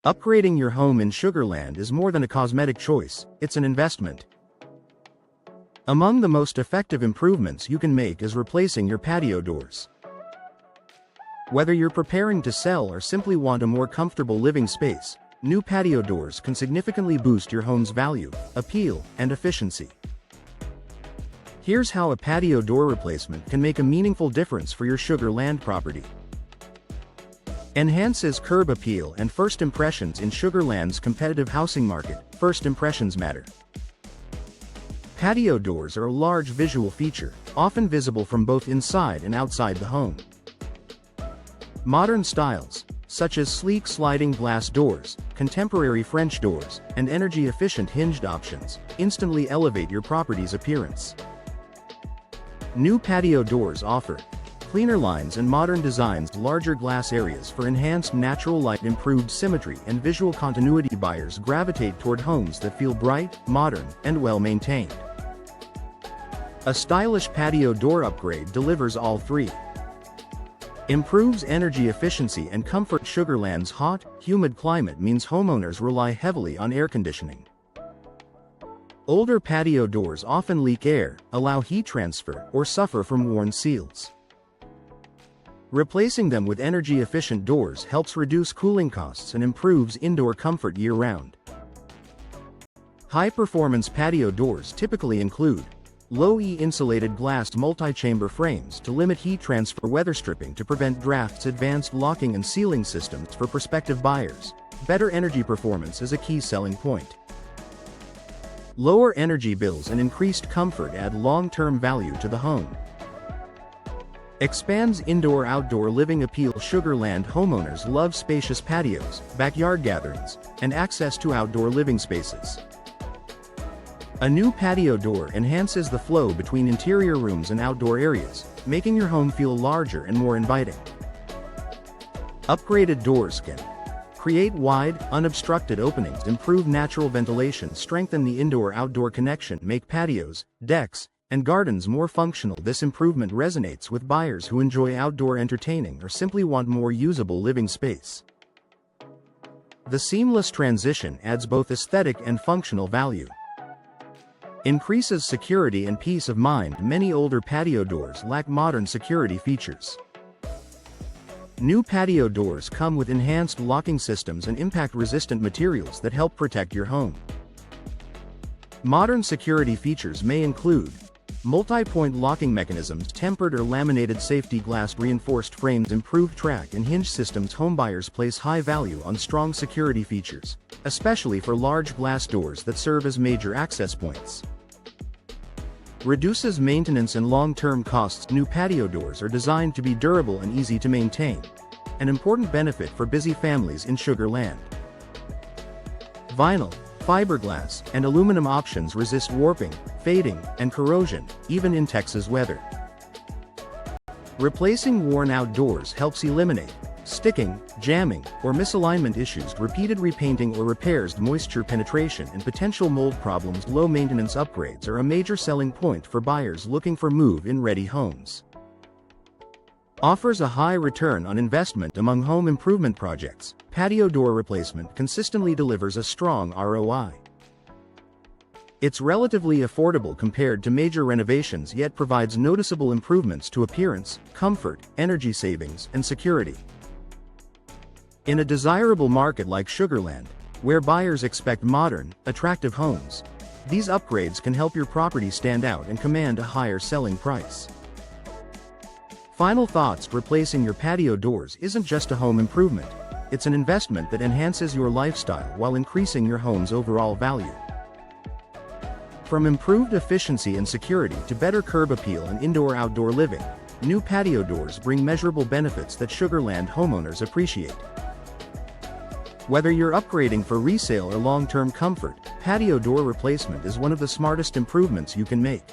Upgrading your home in Sugar Land is more than a cosmetic choice, it's an investment. Among the most effective improvements you can make is replacing your patio doors. Whether you're preparing to sell or simply want a more comfortable living space, new patio doors can significantly boost your home's value, appeal, and efficiency. Here's how a patio door replacement can make a meaningful difference for your Sugar Land property. Enhances curb appeal and first impressions in Sugar Land's competitive housing market. First impressions matter. Patio doors are a large visual feature, often visible from both inside and outside the home. Modern styles, such as sleek sliding glass doors, contemporary French doors, and energy-efficient hinged options, instantly elevate your property's appearance. New patio doors offer cleaner lines and modern designs, larger glass areas for enhanced natural light, improved symmetry, and visual continuity. Buyers gravitate toward homes that feel bright, modern, and well-maintained. A stylish patio door upgrade delivers all three. Improves energy efficiency and comfort. Sugar Land's hot, humid climate means homeowners rely heavily on air conditioning. Older patio doors often leak air, allow heat transfer, or suffer from worn seals. Replacing them with energy-efficient doors helps reduce cooling costs and improves indoor comfort year-round. High-performance patio doors typically include low-E insulated glass multi-chamber frames to limit heat transfer, weather stripping to prevent drafts, advanced locking and sealing systems for prospective buyers. Better energy performance is a key selling point. Lower energy bills and increased comfort add long-term value to the home. Expands indoor-outdoor living appeal. Sugar Land homeowners love spacious patios, backyard gatherings, and access to outdoor living spaces. A new patio door enhances the flow between interior rooms and outdoor areas, making your home feel larger and more inviting. Upgraded doors can create wide, unobstructed openings, improve natural ventilation, strengthen the indoor-outdoor connection, make patios, decks, and gardens more functional. This improvement resonates with buyers who enjoy outdoor entertaining or simply want more usable living space. The seamless transition adds both aesthetic and functional value. Increases security and peace of mind. Many older patio doors lack modern security features. New patio doors come with enhanced locking systems and impact-resistant materials that help protect your home. Modern security features may include multi-point locking mechanisms, tempered or laminated safety glass, reinforced frames, improved track and hinge systems. Homebuyers place high value on strong security features, especially for large glass doors that serve as major access points. Reduces maintenance and long-term costs. New patio doors are designed to be durable and easy to maintain, an important benefit for busy families in Sugar Land. Vinyl, fiberglass, and aluminum options resist warping, fading, and corrosion, even in Texas weather. Replacing worn-out doors helps eliminate sticking, jamming, or misalignment issues. Repeated repainting or repairs, moisture penetration, and potential mold problems. Low-maintenance upgrades are a major selling point for buyers looking for move-in-ready homes. Offers a high return on investment among home improvement projects. Patio door replacement consistently delivers a strong ROI. It's relatively affordable compared to major renovations, yet provides noticeable improvements to appearance, comfort, energy savings, and security. In a desirable market like Sugar Land, where buyers expect modern, attractive homes, these upgrades can help your property stand out and command a higher selling price. Final thoughts: replacing your patio doors isn't just a home improvement, it's an investment that enhances your lifestyle while increasing your home's overall value. From improved efficiency and security to better curb appeal and indoor-outdoor living, new patio doors bring measurable benefits that Sugar Land homeowners appreciate. Whether you're upgrading for resale or long-term comfort, patio door replacement is one of the smartest improvements you can make.